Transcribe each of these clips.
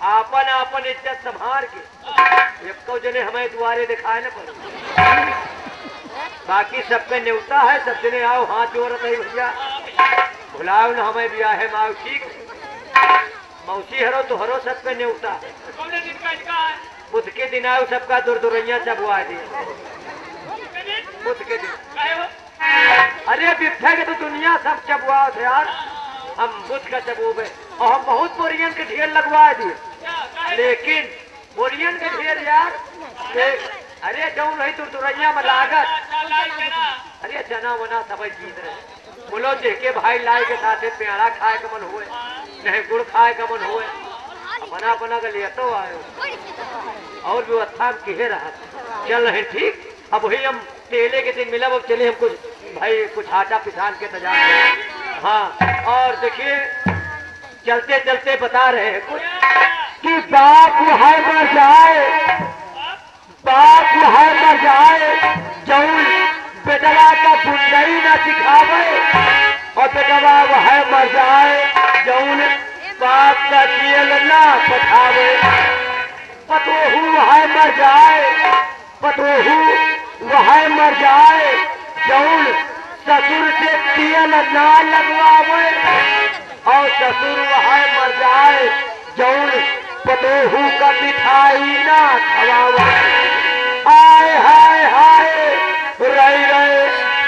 आपन आपन इज्जत संभार के एक जने हमें दुआरे दिखाए न पड़े। बाकी सबके न्योता है, सब जने आओ हाथ जोड़त है भैया, भुलाओ न हमें बिया है माओ ठीक मौसी हरो तो हरो सबके न्योता। बुध के दिन आओ सबका दुरदुरैया चबुआ दिए बुध के दिन। अरे बिफ्ठे के तो दुनिया सब चबुआ थे यार, हम बुध का चबूबे और हम बहुत बोरियन के ढेर लगवा दिए, लेकिन बोरियन के ढेर यार अरे जाऊं नहीं दुरदुरैया में लागत। अरे जना वना सब जीत रहे बोलो जेके भाई लाए के साथ प्यारा खाए का मन हुए नहीं गुड़ खाए का मन हुए बना बना के लिए तो आयो और व्यवस्था किहे रहा चल रहे ठीक। अब वही हम तेले के दिन मिला, अब चले हम कुछ भाई कुछ आटा पिसान के तजा। हाँ और देखिए चलते चलते बता रहे हैं कुछ कि बाप है मर जाए, बाप है मर जाए जौन बेटवा का बुंदई न सिखावे, और बेटवा वह मर जाए जौन बाप का जेल ना पठावे। पतोहू वह मर जाए, पतोहू वह मर जाए जौन ससुर से तेल ना लगवावे, और ससुर वह मर जाए जौन पतोहू का मिठाई ना खवावे। हाय हाय हाय रई रई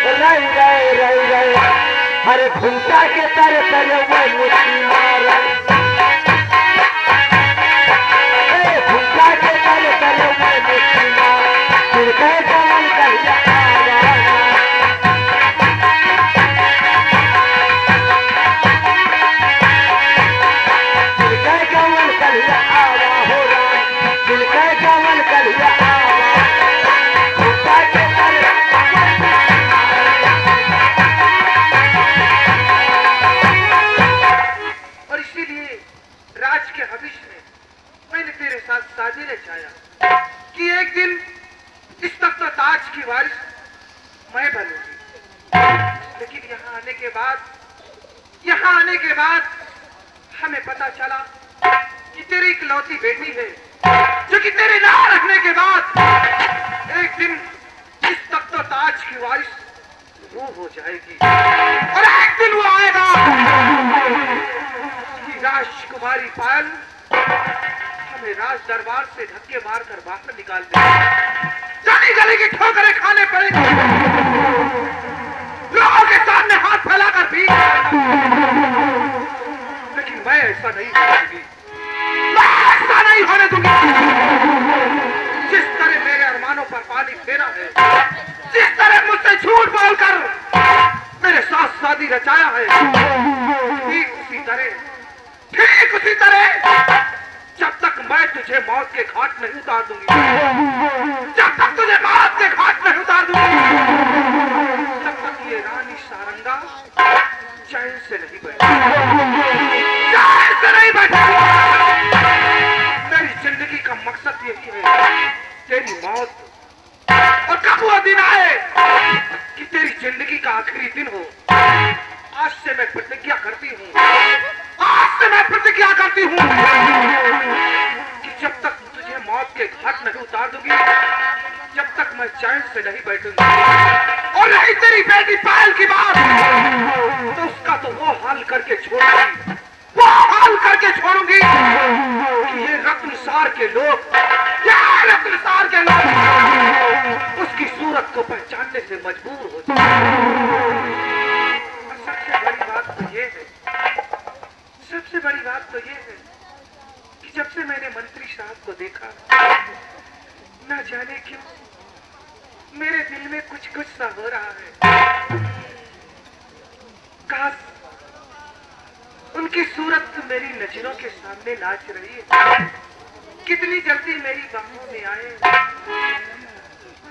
रई रई रई रई हरे घुमटा के तर तर वो मुट्ठी मारे, घुमटा के तर तर वो मुट्ठी मारे तिलके कमल कहिया तिलके कमल कहिया आवा हो राम, तिलके कमल कहिया आवा घुमटा के तर। और इसीलिए राज के हविष्य में मैंने तेरे साथ शादी रचाया कि एक दिन इस तख्त ताज की वारिस मैं बनूंगी। लेकिन यहाँ आने के बाद हमें पता चला कि तेरी इकलौती बेटी है जो कि तेरे ना रखने के बाद एक दिन इस तख्त ताज की वारिस वो हो जाएगी, और एक दिन वो आएगा कि राजकुमारी पायल हमें राज दरबार से धक्के मारकर बाहर निकाल देगी, जानी गली की ठोकरें खाने पड़ेंगी, लोगों के सामने हाथ फैलाकर भीख मांगना। लेकिन मैं ऐसा नहीं करूंगी, मैं ऐसा नहीं होने दूंगी। जिस तरह मेरे अरमानों पर पानी फेरा है, जिस तरह मुझसे झूठ बोलकर मेरे साथ शादी रचाया है, ठीक उसी तरह जब तक मैं तुझे मौत के घाट नहीं उतार दूंगी, जब तक तुझे मौत के घाट नहीं उतार दूंगी, तब तक ये रानी सारंगा चैन से नहीं बैठेगी, चैन से नहीं बैठेगी। मेरी जिंदगी का मकसद यही है तेरी मौत, और कब वो दिन आए कि तेरी जिंदगी का आखिरी दिन हो। आज से मैं प्रतिज्ञा करती हूँ, आज से मैं प्रतिज्ञा करती हूँ कि जब तक तुझे मौत के घाट नहीं उतार दूंगी, जब तक मैं चैन से नहीं बैठूंगी। और रही तेरी बेटी पायल की बात, तो उसका तो वो हाल करके छोड़ूंगी, वो हाल करके छोड़ूंगी कि ये रत्नसार के लोग, रत्नसार के लोग उसकी सूरत को पहचानने से मजबूर हो जाए। सबसे बड़ी बात तो ये है, सबसे बड़ी बात तो ये है कि जब से मैंने मंत्री साहब को देखा, न जाने क्यों मेरे दिल में कुछ कुछ सा हो रहा है। काश उनकी सूरत मेरी नजरों के सामने नाच रही है, कितनी जल्दी मेरी बाहों में आए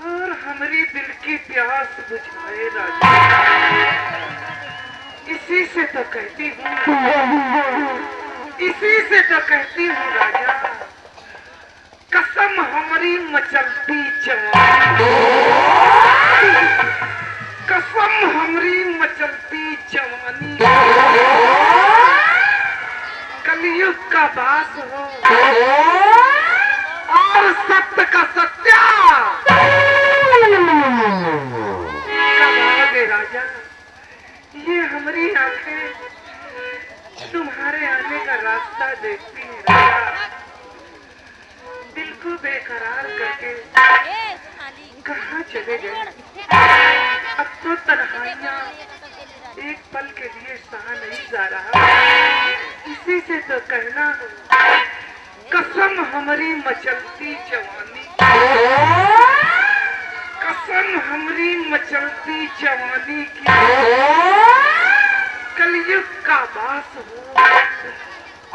और हमारी दिल की प्यास बुझाए राजा। इसी से तो कहती हूँ, इसी से तो कहती हूँ राजा, कसम हमारी मचलती जवानी, कसम हमारी मचलती जवानी, कलयुग का बास हो और सत्य का सत्या। कब आओगे राजा? ये हमारी आंखें तुम्हारे आने का रास्ता देखती हैं राजा। दिल को बेकरार करके कहाँ चले गए? अब तो तन्हाइयाँ एक पल के लिए सहा नहीं जा रहा। इसी से तो कहना कसम हमारी मचलती जवानी, कसम हमारी मचलती जवानी की, कलयुग का बास हो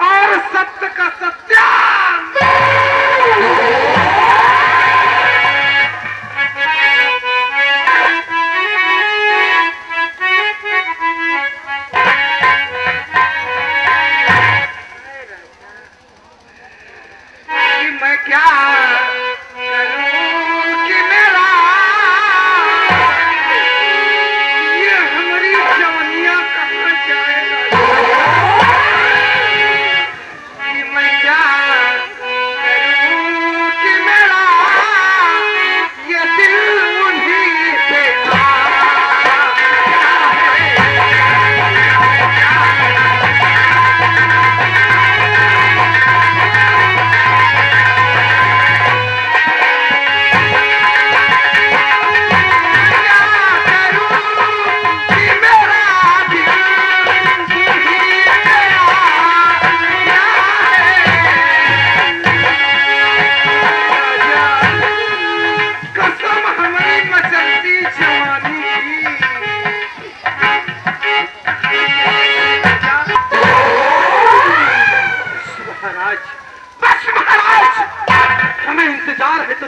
और सत्य का सत्या। मैं क्या करूं कि मेरा ये हमारी जवानियां कहाँ जाएगा? कि मैं क्या करूं कि मेरा ये दिल उन्हीं पे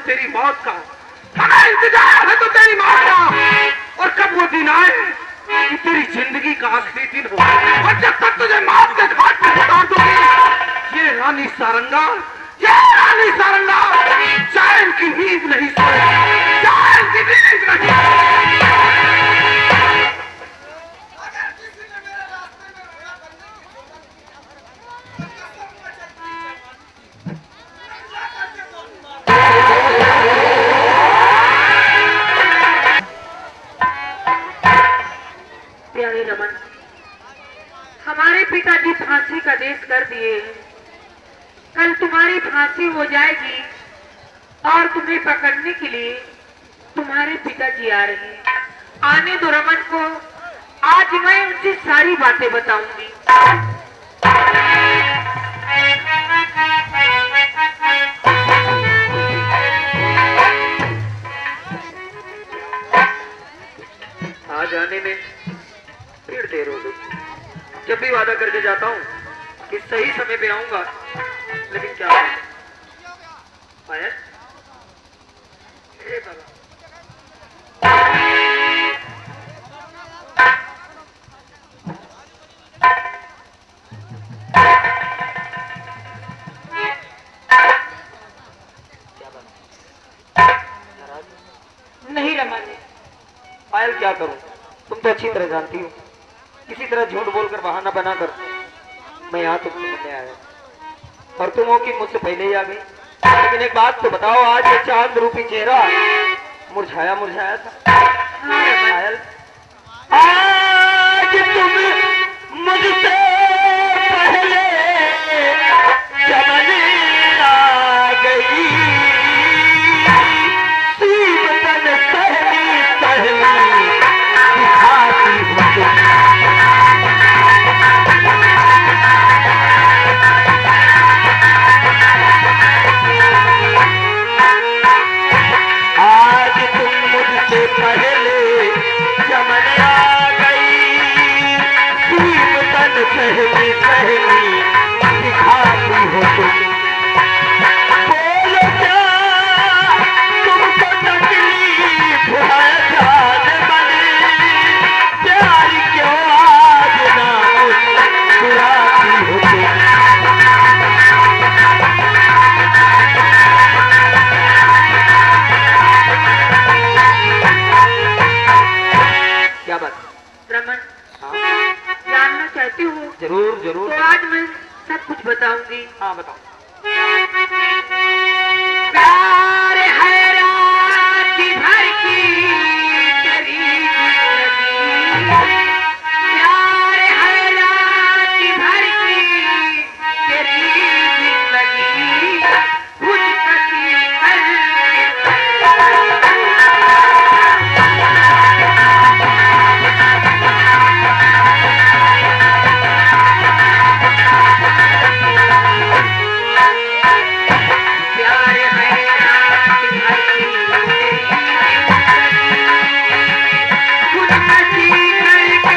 तेरी मौत का, हमें इंतजार है तो तेरी मौत का। और कब वो दिन आए कि तेरी जिंदगी का आखिरी दिन हो और जब तक तुझे मौत के घाट पर उतार दूंगी, ये रानी सारंगा, ये रानी सारंगा चैन की नींद नहीं सोए, चैन की नींद नहीं। प्यारे रमन, हमारे पिताजी फांसी का आदेश कर दिए। कल तुम्हारी फांसी हो जाएगी और तुम्हें पकड़ने के लिए तुम्हारे पिताजी आ रहे हैं। आने दो रमन को, आज मैं उनसे सारी बातें बताऊंगी। आज आने में फिर देर हो गई। जब भी वादा करके जाता हूँ कि सही समय पे आऊंगा, लेकिन क्या पायल? ए बाबा, नहीं रमन, पायल क्या करूं? तुम तो अच्छी तरह जानती हो, किसी तरह झूठ बोलकर बहाना बनाकर मैं यहाँ तुमसे मिलने आया और तुम हो कि मुझसे पहले ही आ गई। लेकिन एक बात तो बताओ, आज ये चांद रूपी चेहरा मुरझाया मुरझाया था। पायल, आज तुम मुझसे पहले चमन आ गई, सीबतन पहली पहली दिखाती हो। आज तुम मुझसे पहले चमन आ गई, सीबतन हाँ बताओ। प्यार है रात भर की तेरी जिंदगी, प्यार है रात भर की तेरी जिंदगी, खुद कसी प्यार है रात भर की खुद कसी करके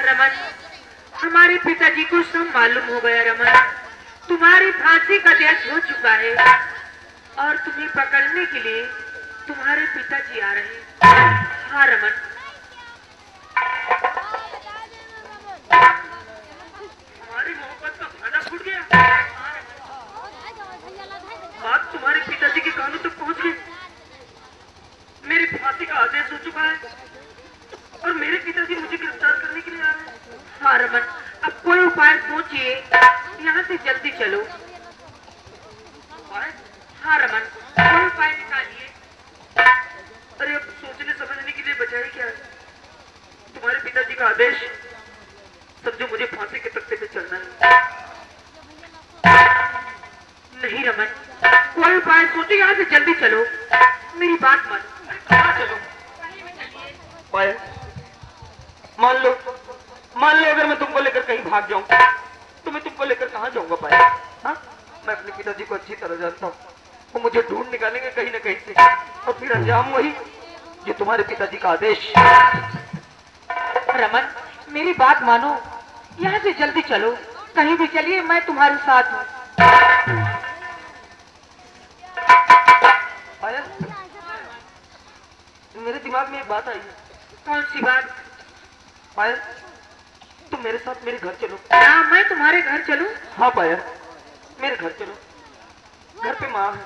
रमन, हमारे पिताजी को सब मालूम हो गया। रमन, तुम्हारी फांसी का देश हो चुका है और तुम्हें पकड़ने के लिए तुम्हारे पिताजी आ रहे हैं। हाँ रमन, हमारी मोहब्बत का खाना फूट गया। बात तुम्हारे पिताजी के कानों तक पहुंच गई। मेरी फांसी का आदेश हो चुका है और मेरे पिताजी मुझे गिरफ्तार करने के लिए आ रहे हैं। हाँ रमन, अब कोई उपाय सोचिए, यहाँ से जल्दी चलो। हाँ रमन, कोई उपाय निकालिए। अरे अब सोचने समझने के लिए बचा ही क्या है? तुम्हारे पिताजी का आदेश, समझो मुझे फांसी के तख्ते पे चलना है। नहीं रमन, कोई उपाय सोचो, यहाँ से जल्दी चलो। मेरी बात मान। कहाँ चलो? पायल, मान लो अगर मैं तुमको लेकर कहीं भाग जाऊं तो मैं तुमको लेकर कहाँ जाऊंगा पायल? हाँ, मैं अपने पिताजी को अच्छी तरह जानता हूँ। वो मुझे ढूंढ निकालेंगे कहीं ना कहीं से और फिर अंजाम वही जो तुम्हारे पिताजी का आदेश। रमन, मेरी बात मानो, यहाँ से जल्दी चलो। कहीं भी चलिए, मैं तुम्हारे साथ हूँ। पायल, मेरे दिमाग में एक बात आई है। कौन सी बात? पायल, तुम मेरे साथ मेरे घर चलो। क्या मैं तुम्हारे घर चलूं? हाँ पायल, मेरे घर चलो। घर पे माँ है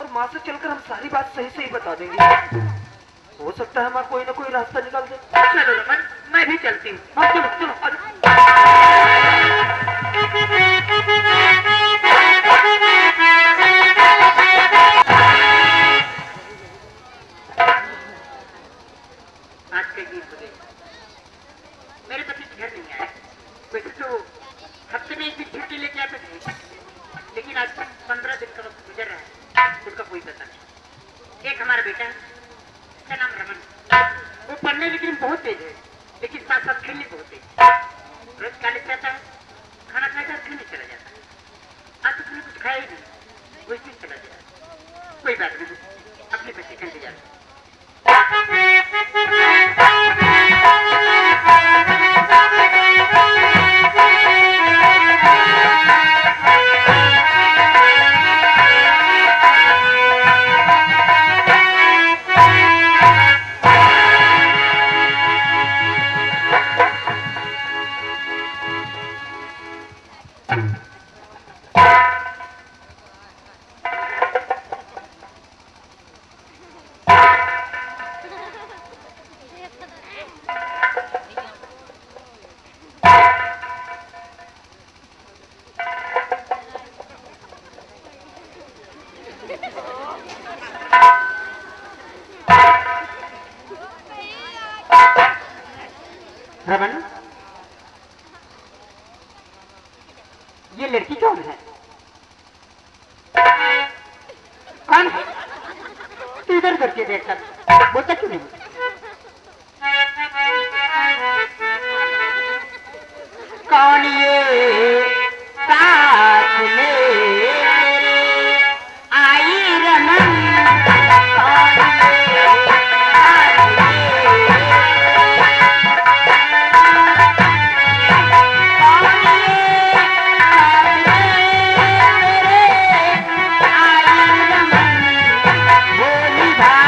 और माँ से चलकर हम सारी बात सही सही बता देंगे। हो सकता है माँ कोई ना कोई रास्ता निकाल दे। चलो रमन, मैं भी चलती हूँ। हाँ चलो चलो। आज के गीत हो गए। मेरे पति घर नहीं आए। वैसे तो हफ्ते में एक दिन छुट्टी लेके आते थे, लेकिन आज तक 15 दिन का वक्त गुजर रहा है, उनका कोई पता नहीं। एक हमारा बेटा है, उसका नाम रमन। वो पढ़ने लिखने में बहुत तेज है, लेकिन साथ साथ खेलने बहुत तेज। रोज कॉलेज जाता है, खाना खाकर खेलने चला जाता है। आज तो उसने कुछ खाया ही नहीं, वो इसमें चला गया। कोई बात नहीं, अपने बच्चे का इंतजार करो। रमन, ये लड़की कौन है? कौन है? तू इधर करके देख कर बोलता क्यों नहीं? कौन ये साथ में मेरे आई रमन? कौन ये साथ में? भोली भाई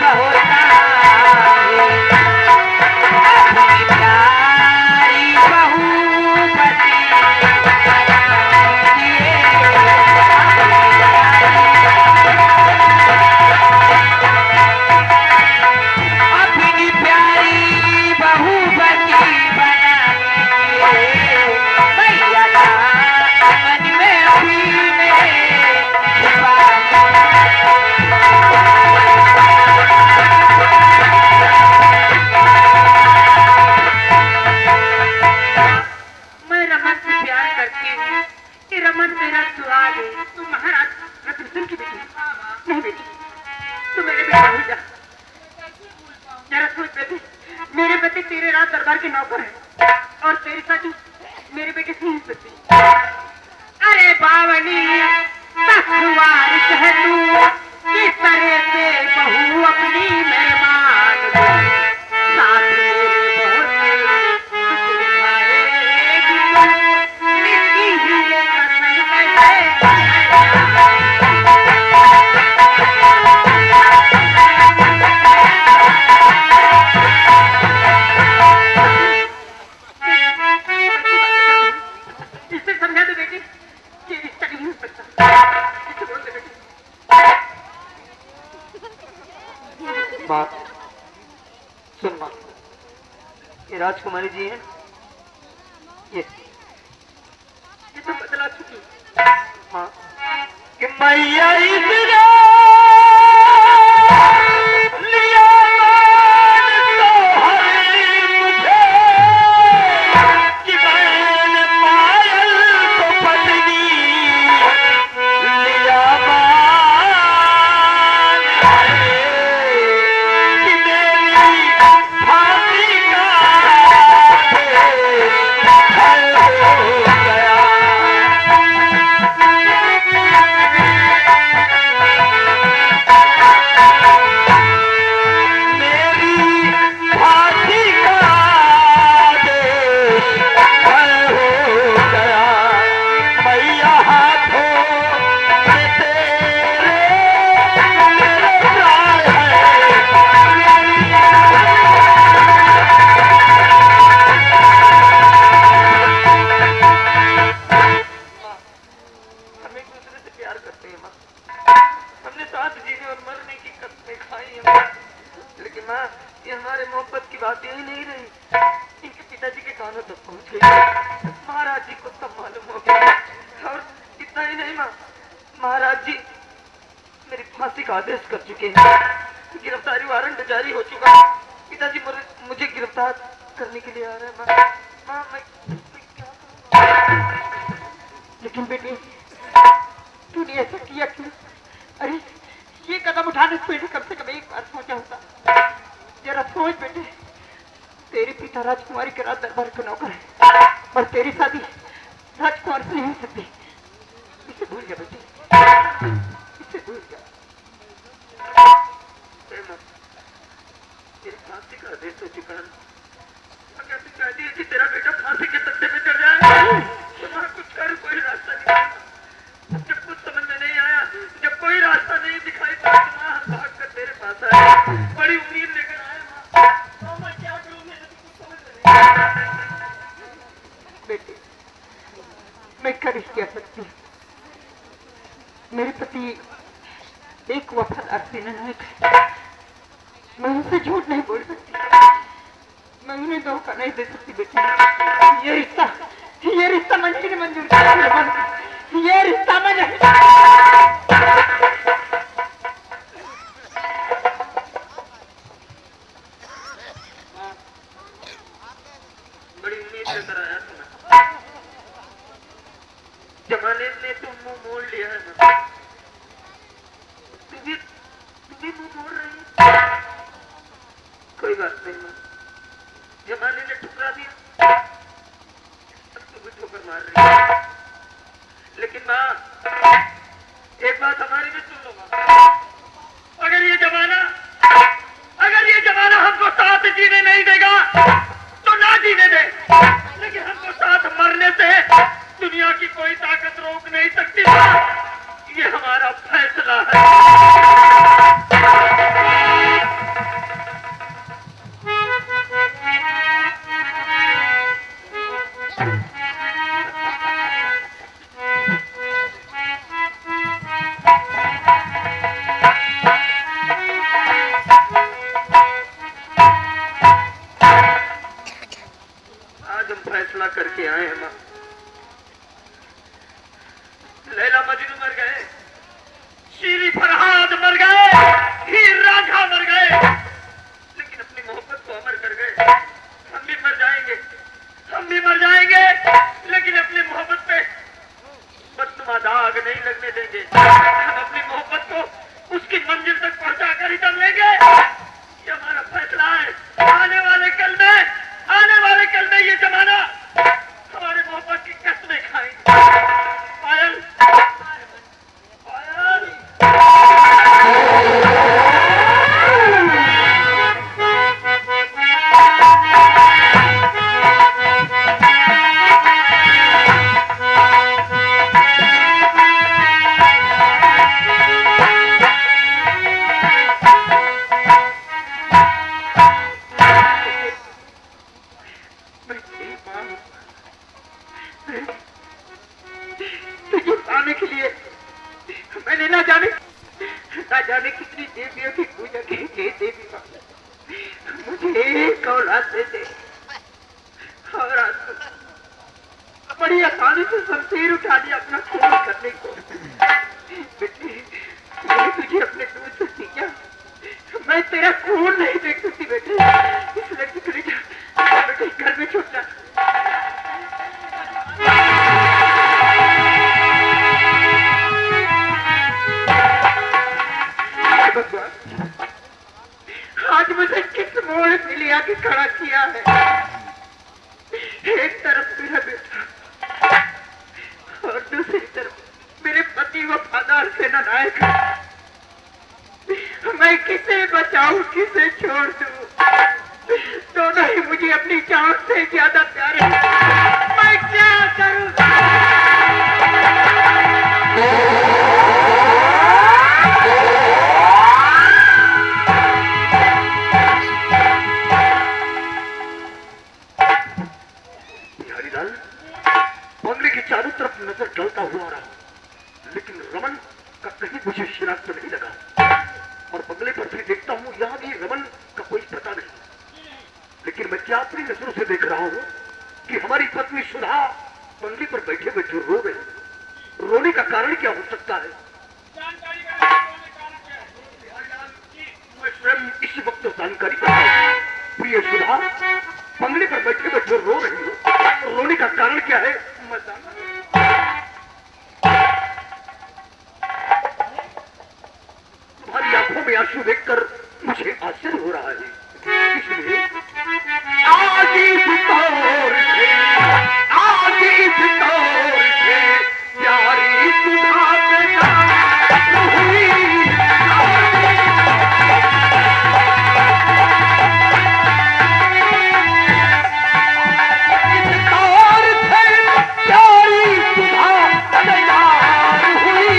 होता अपनी प्यारी बहू बनी अपनी प्यारी बहू बनी बना भैया का मन में अपने मैं रमन से प्यार करती हूँ कि रमन मेरा सुहाग है। तू महाराज रतन की बेटी नहीं बेटी, तू मेरे बेटा हो जा। जरा सोच बेटी, मेरे पति तेरे रात दरबार के नौकर है और तेरी शादी मेरे बेटे से नहीं सकती। अरे बावनी ससुराल कहलू किस तरह से बहू अपनी मेहमान साथ मेरे बहुत इससे समझा दो बेटी कि रिश्ता नहीं हो सकता। इससे बोल दे बेटी। बात सुन माँ, ये राजकुमारी जी हैं, ये तो बदला चुकी माँ कि मैया इतना लिया तो है मुझे कि मैंने पायल को पत्नी लिया कि मेरी फांसी का फल हो गया। महाराज जी को सब मालूम हो गया और इतना ही नहीं माँ, महाराज जी मेरी फांसी का आदेश कर चुके हैं, गिरफ्तारी वारंट जारी हो चुका है। पिताजी मुझे गिरफ्तार करने के लिए आ रहे हैं। माँ मैं क्या करूँ? लेकिन बेटी तूने ऐसा किया क्यों? अरे ये कदम उठाने से पहले कम से कम एक बार सोचा होता। जरा सोच बेटे, तेरे पिता राजकुमारी के राज दरबार के नौकर है और तेरी शादी राजकुमार से नहीं हो सकती। इसे भूल जा बेटी, इसे भूल जा। तेरी फांसी का आदेश हो चुका है। अगर तू चाहती है कि तेरा बेटा फांसी के तख्ते पे चढ़ जाए तो वहाँ कुछ कर, कोई रास्ता नहीं। जब कुछ समझ में नहीं आया, जब कोई रास्ता नहीं दिखाई तो माँ हम भाग कर तेरे पास आए, बड़ी उम्मीद लेकर आए। माँ मैं क्या करूँ, मेरे तो कुछ समझ में नहीं। बेटे मैं कर क्या सकती हूँ? मेरे पति एक वफादार सेनानायक है, मैं उनसे झूठ नहीं बोल सकती, मैं उन्हें धोखा नहीं दे सकती। बेटी ये रिश्ता मंजूर ने मंजूर किया, ये रिश्ता मंजूर। बड़ी उम्मीद लेकर आया था, जमाने ने तो मुंह मोड़ लिया है ना। तू भी मुंह मोड़ रही है। कोई बात नहीं माँ, जमाने ने ठुकरा दिया, अब तू भी ठोकर मार रही है। लेकिन माँ एक बात हमारी भी सुन लो माँ, अगर ये जमाना हमको साथ जीने नहीं देगा तो ना जीने दे, लेकिन हमको साथ मरने से दुनिया की कोई ताकत रोक नहीं सकती। ये हमारा फैसला है। ना जाने कितनी देवियों की पूजा की। हे देवी माँ, मुझे एक औलाद दे दे। और आज तो बड़ी आसानी से शमशीर उठा लिया अपना खून करने को। बेटी, मैंने तुझे अपने दूध से सीखा, मैं तेरा खून नहीं देख सकती बेटे, इसलिए तू चली जा बेटे, घर में छूट जा। भगवान, आज मुझे किस मोड़ पे ले आके खड़ा किया है। एक तरफ मेरा बेटा और दूसरी तरफ मेरे पति वफादार सेनानायक। मैं किसे बचाऊं, किसे छोड़ दूं? दोनों ही मुझे अपनी जान से ज्यादा प्यारे हैं। मैं क्या करूं? बंगले की चारों तरफ नजर डलता हुआ रहा, लेकिन रमन का कहीं मुझे शिनाख्त नहीं लगा। और बंगले पर भी देखता हूँ, यहाँ भी रमन का कोई पता नहीं। लेकिन मैं क्या अपनी नजरों से देख रहा हूँ कि हमारी पत्नी सुधा बंगले पर बैठे बैठे रो रही। रोने का कारण क्या हो सकता है? मैं स्वयं इसी वक्त जानकारी करता हूँ। प्रिय सुधा, बंगले पर बैठे बैठे रो रही हो, रोने का कारण क्या है? मैं तुम्हारी आंखों में आंसू देखकर मुझे आश्चर्य हो रहा है। इसलिए आज इस दौर से, आज इस दौर से प्यारी सुधा पैदा हुई।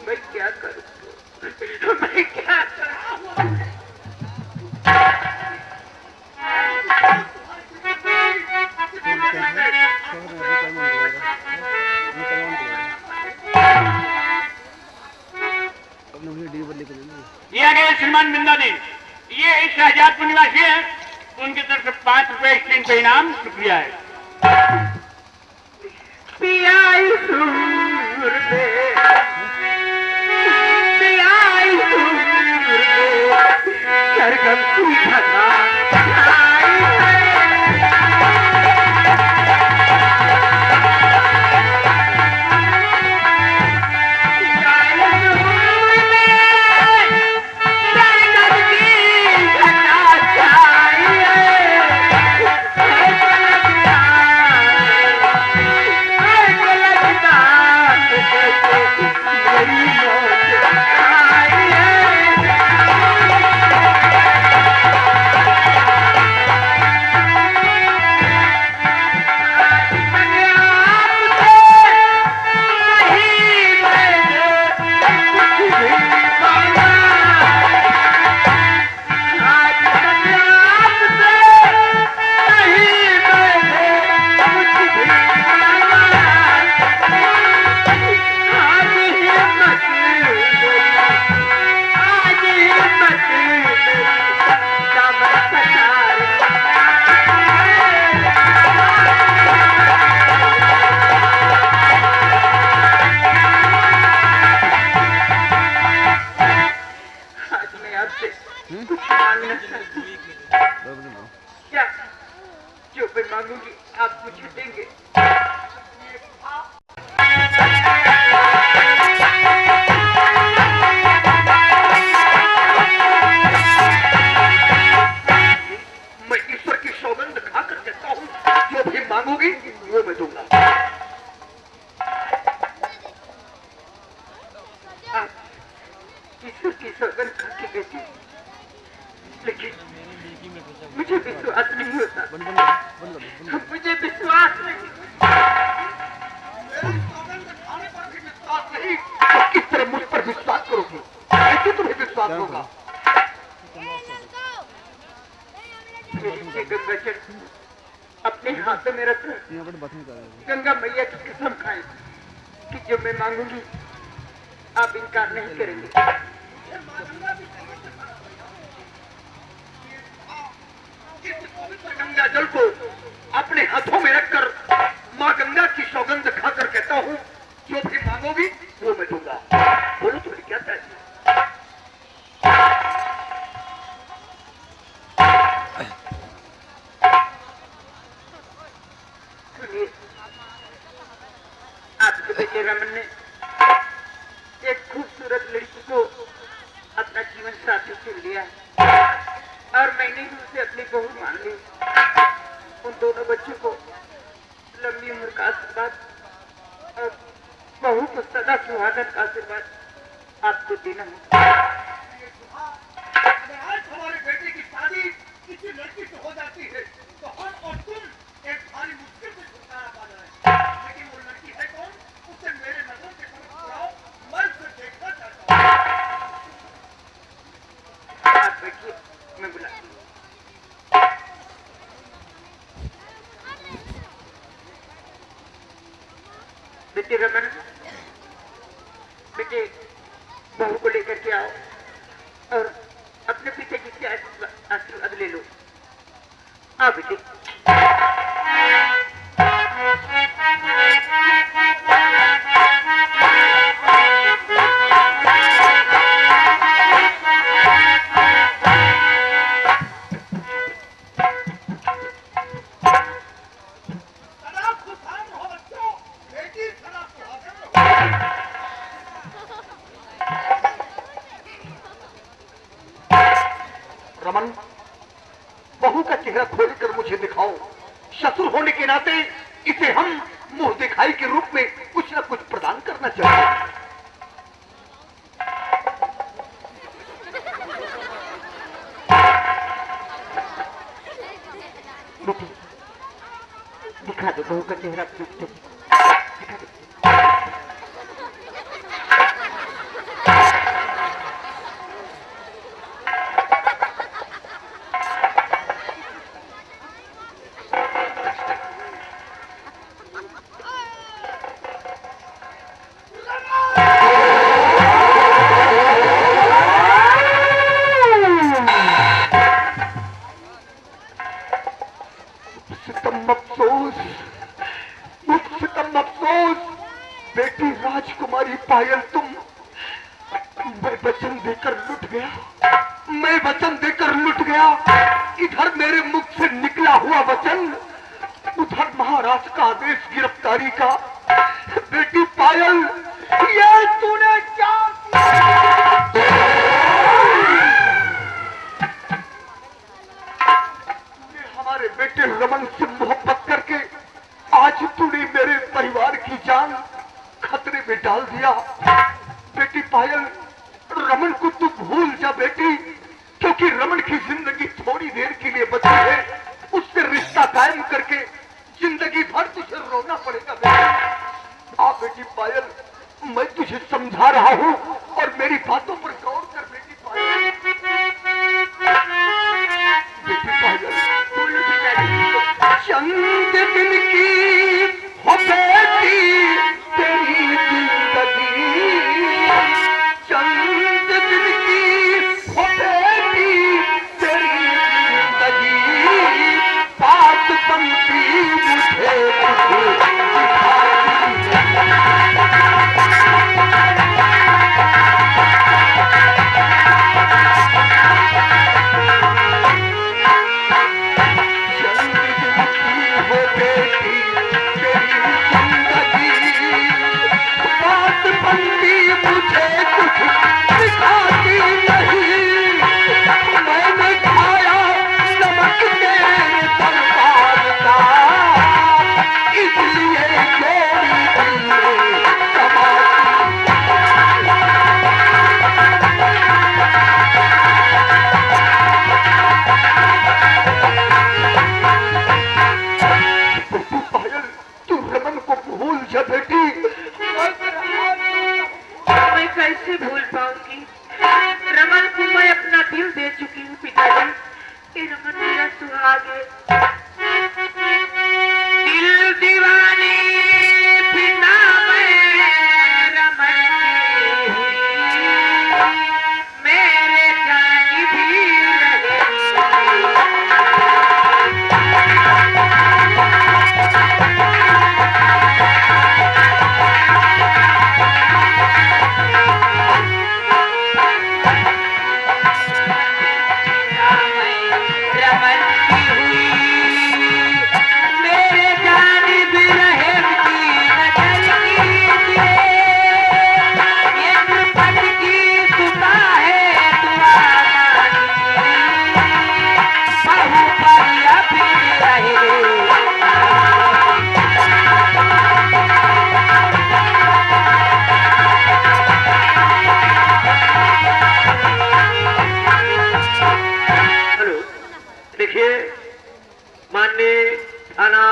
मैं क्या करूं? मैं क्या करूं? दिया गया श्रीमान बिंदादी, ये शाहजादपुर निवासी है, उनकी तरफ से 5 रुपए स्क्रीन पे इनाम। शुक्रिया है। पियाई सूर पे, पियाई सूर पे, सरगम की खता आई है। क्या जो मैं मांगूंगी आप मुझे देंगे? मैं ईश्वर की सौगंध खाकर कहता हूँ, जो भी मांगोगी वो मैं दूंगा। आप ईश्वर की सौगंध खा के देती, लेकिन मुझे विश्वास नहीं होता। मुझे विश्वास नहीं। मेरी सौगंध खाने पर भी विश्वास नहीं तो किस तरह मुझ पर विश्वास करोगी? कैसे तुम्हें विश्वास होगा? ये गंगा जल अपने हाथों में रखकर गंगा मैया की कसम खाए कि जो मैं मांगूंगी आप इनकार नहीं करेंगे। इस पवित्र गंगा जल को अपने हाथों में रखकर माँ गंगा की सौगंध खाकर कहता हूँ, जो भी मांगोगी वो मैं दूंगा। बोलो तुम्हें क्या चाहिए? सुनिए, आपके बेटे रमन ने एक खूबसूरत लड़की को अपना जीवन साथी चुन लिया है और मैंने भी उसे अपनी बहू मान ली। उन दोनों बच्चों को लंबी उम्र का आशीर्वाद और बहू को सदा सुहागन का आशीर्वाद आपको देना है। अगर आज हमारे बेटे की शादी किसी लड़की से हो जाती है तो हम और तुम एक भारी मुश्किल से छुटकारा पा जाए। लेकिन वो लड़की है कौन? उसे मेरे नजर के समझ बुलाओ, मैं उसे देखना चाहता हूँ। आप बैठिए, मैं बुलाती हूँ। बेटे रमन, बेटे बहू को लेकर के आओ और अपने पिताजी से आशीर्वाद ले लो। आओ बेटे। सदा खुशहाल रहो बच्चों, बेटी सदा सुहागन रहो। रमन, बहू का चेहरा खोलकर मुझे दिखाओ। शत्रु होने के नाते इसे हम मुंह दिखाई के रूप में कुछ न कुछ प्रदान करना चाहिए। बेटी दिखा दो बहू का चेहरा अपने पिताजी को। दिखा दो। अफसोस, बेटी राजकुमारी पायल तुम। मैं वचन देकर लुट गया, मैं वचन देकर लुट गया। इधर मेरे मुख से निकला हुआ वचन, उधर महाराज का आदेश गिरफ्तारी का। बेटी पायल, ये तूने क्या हमारे बेटे रमन से मोहब्बत करके आज तूने मेरे परिवार की जान खतरे में डाल दिया। बेटी पायल, रमन को तू भूल जा बेटी, क्योंकि रमन की जिंदगी थोड़ी देर के लिए बची है। उससे रिश्ता कायम करके जिंदगी भर तुझे रोना पड़ेगा बेटी। आ बेटी पायल, मैं तुझे समझा रहा हूँ और मेरी बातों पर गौर कर बेटी पायल। बेटी पायल, बोलो पिताजी। चंद दिन की हो बेटी तेरी जिंदगी, चंद दिन की हो बेटी तेरी जिंदगी। बात बनती मुझे आगे। दिल दीवानी पिता में रमन की हुई, मेरे जानी भी रहे। देखिए, माननीय थाना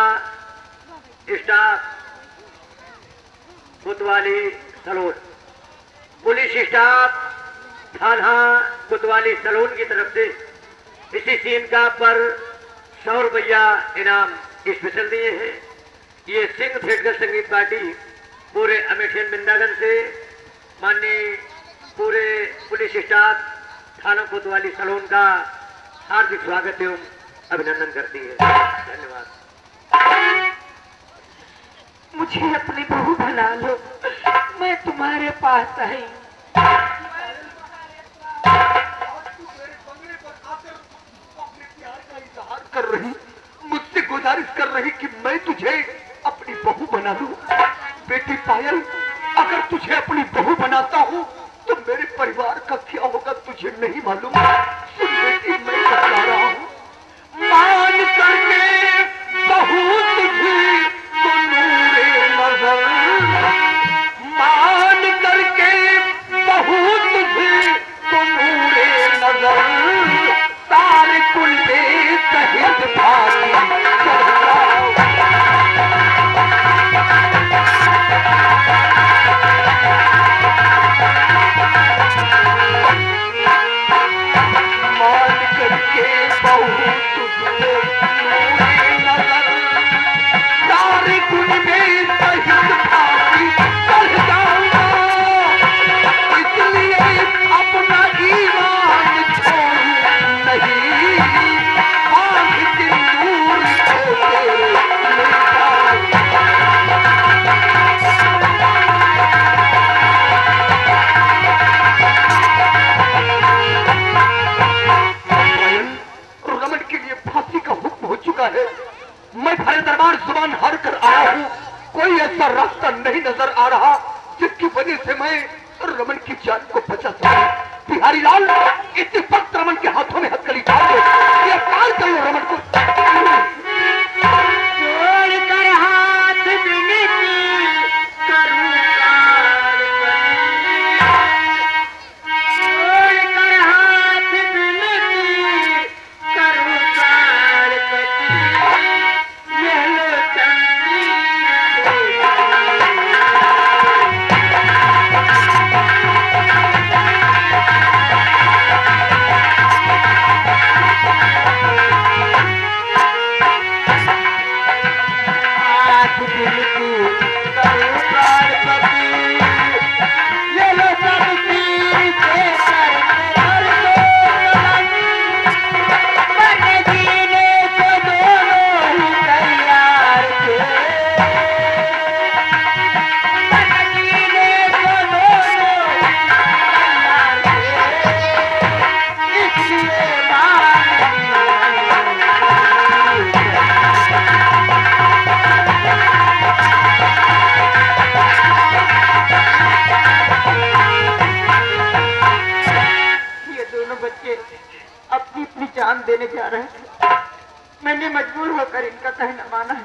स्टाफ कोतवाली सलून, पुलिस स्टाफ थाना कोतवाली सलून की तरफ से इसी सीन का पर 100 रुपया इनाम स्पेशल दिए हैं। ये सिंह थिएटर संगीत पार्टी पूरे अमेठियन बिंदागन से माननीय पूरे पुलिस स्टाफ थाना कोतवाली सलून का हार्दिक स्वागत एवं अभिनंदन करती है। धन्यवाद। मुझे अपनी बहू बना लो, मैं तुम्हारे पास आई। कर रही, मुझसे गुजारिश कर रही कि मैं तुझे अपनी बहू बना लूं। बेटी पायल, अगर तुझे अपनी बहू बनाता हूँ तो मेरे परिवार का क्या होगा तुझे नहीं मालूम। सुन बेटी, मैं बता रहा हूँ, मान करके बहू तुझे तो नूरे नजर, मान करके बहू तुझे तो नूरे नजर, सारे कुल में सहित भागी है। मैं थाने दरबार जुबान हार कर आया हूँ, कोई ऐसा रास्ता नहीं नजर आ रहा जिसकी वजह से मैं रमन की जान को बचा सकूं। बिहारी लाल, इसी वक्त रमन के हाथों में हथकड़ी डाल दो, ये काल करो रमन को। जोड़कर हाथ विनती करूं देने जा रहे थे। मैंने मजबूर होकर इनका कहना माना है।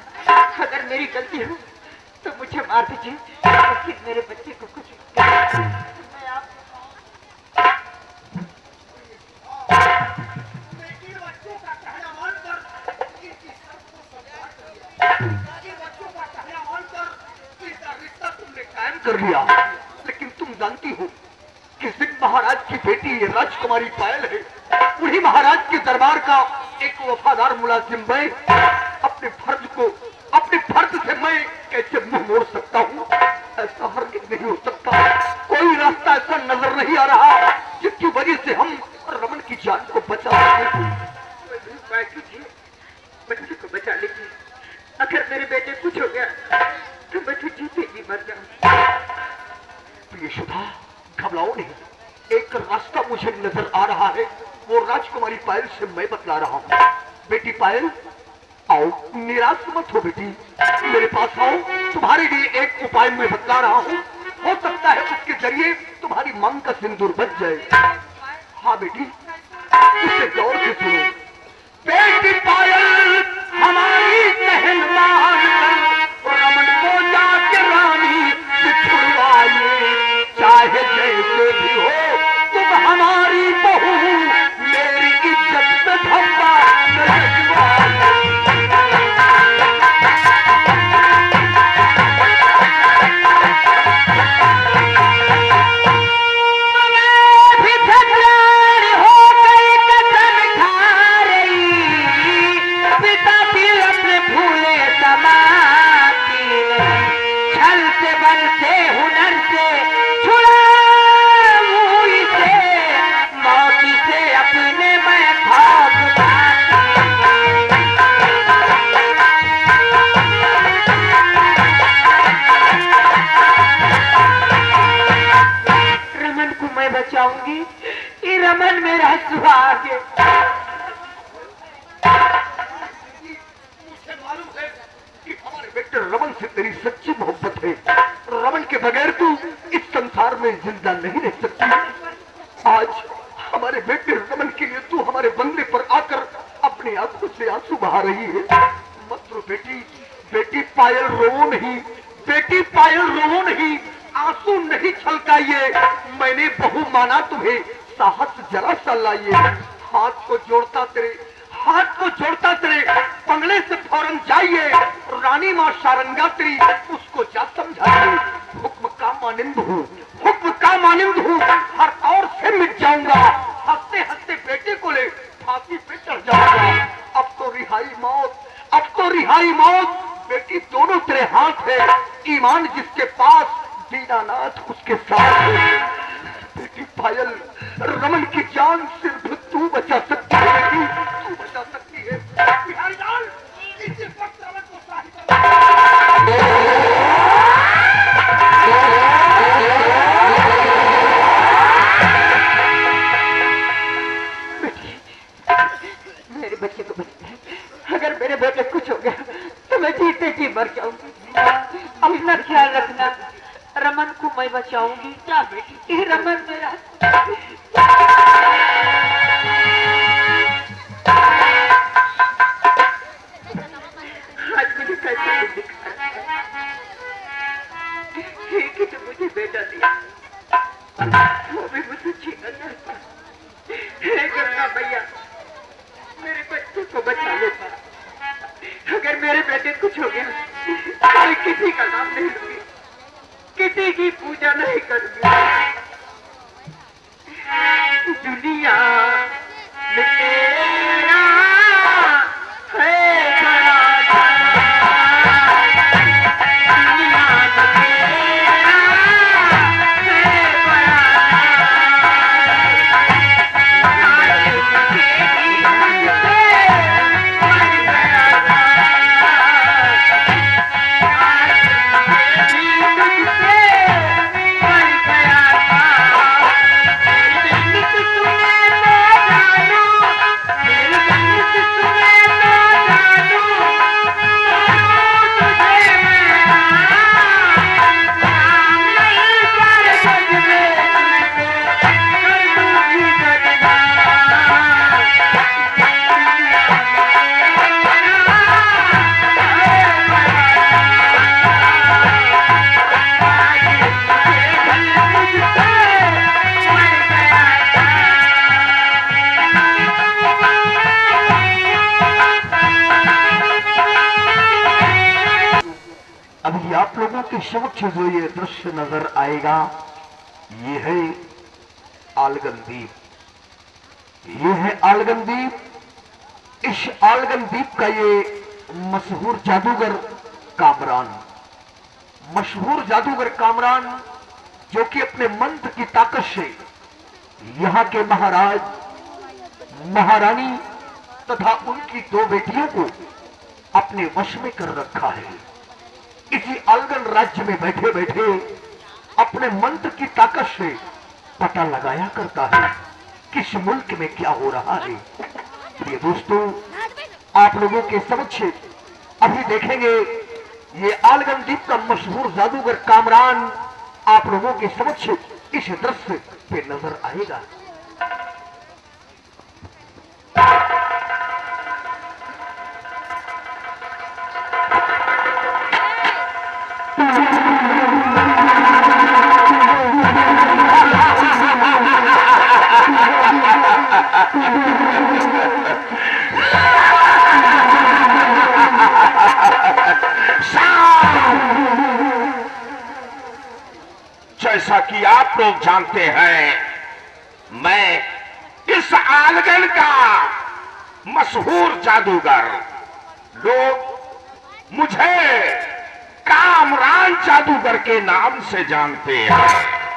अगर मेरी गलती हो तो मुझे मार दीजिए, लेकिन मेरे बच्चे को कुछ मैं आप कर लिया, लेकिन तुम जानती हो कि सिंह महाराज की बेटी राजकुमारी पायल है, उन्हीं महाराज के दरबार का एक वफादार मुलाजिम मैं अपने फर्ज से मैं कैसे मुंह मोड़ सकता हूँ? ऐसा हरगिज़ नहीं हो सकता। कोई रास्ता ऐसा नजर नहीं आ रहा जिसकी वजह से हम रमन की जान को बचा सकें। बच्चे को बचा लीजिए। अगर मेरे बेटे कुछ हो गया तो मैं तो जीते जी मर जाऊं। प्रियसुधा, घबराओ नहीं। एक रास्ता मुझे नजर आ रहा है, वो राजकुमारी पायल से मैं बतला रहा हूँ। बेटी पायल, आओ, निराश मत हो बेटी, मेरे पास आओ। तुम्हारे लिए एक उपाय मैं बतला रहा हूँ, हो सकता है उसके जरिए तुम्हारी मांग का सिंदूर बच जाए। हाँ बेटी, इसे गौर से सुनो। बेटी पायल हमारी बहन मान कर रमन को जाके रानी से छुड़वाइए। चाहे जैसे भी हो तुम हमारी बहू, मेरी इज्जत पे धब्बा न लगवाइए। बचाऊंगी, ये रमन मेरा सुहाग है। मुझे मालूम है कि हमारे बेटे रमन से तेरी सच्ची मोहब्बत है। रमन के बगैर तू इस संसार में जिंदा नहीं रह सकती। आज हमारे बेटे रमन के लिए तू हमारे बंगले पर आकर अपनी आंखों से आंसू बहा रही है। मत रो बेटी, बेटी पायल रो नहीं, बेटी पायल रो नहीं, आंसू नहीं छलकाइए। मैंने बहु माना तुम्हें, साहस जरा सा लाइए। हाथ को जोड़ता तेरे बंगले से फौरन जाइए। रानी माँ शारंगा तेरी, उसको जा समझाइए। हुक्म का मानिंद हूँ, हर तौर से मिट जाऊंगा। हंसते हंसते बेटे को ले फांसी पे चढ़ जाऊंगा। अब तो रिहाई मौत, बेटी दोनों तेरे हाथ है। ईमान जिसके पास, दीनानाथ उसके साथ है। बेटी पायल, रमन की जान सिर्फ तू बचा सकती है बेटी, तू बचा सकती है। बिहारी लाल, इसी वक्त रमन को मेरे बच्चे को बचाए। अगर मेरे बेटे कुछ हो गया तो मैं जीते जी मर जाऊंगी। अपना ख्याल रखना, रमन को मैं बचाऊंगी। क्या बेटी, ये रमन मेरा। आज मुझे कैसे दिखा कि तो मुझे बेटा दिया, वो भी मुझे छीना चाहता। हे गंगा भैया, मेरे बच्चे को बचा लेता। अगर मेरे बेटे कुछ हो गया तो मैं किसी का नाम नहीं लूंगी, किसी की पूजा नहीं करूंगी। दुनिया में तेरा है बड़ा जान, दुनिया में तेरा है बड़ा अभी आप लोगों के समक्ष जो ये दृश्य नजर आएगा, ये है आलगन द्वीप। ये है आलगन द्वीप। इस आलगन द्वीप का ये मशहूर जादूगर कामरान, मशहूर जादूगर कामरान, जो कि अपने मंत्र की ताकत से यहाँ के महाराज, महारानी तथा उनकी 2 बेटियों को अपने वश में कर रखा है। इसी अलगन राज्य में बैठे बैठे अपने मंत्र की ताकत से पता लगाया करता है किस मुल्क में क्या हो रहा है। प्रिय दोस्तों, आप लोगों के समक्ष अभी देखेंगे ये आलगन द्वीप का मशहूर जादूगर कामरान आप लोगों के समक्ष इस दृश्य पे नजर आएगा। जैसा कि आप लोग जानते हैं, मैं इस आलगन का मशहूर जादूगर, लोग मुझे कामरान जादूगर के नाम से जानते हैं।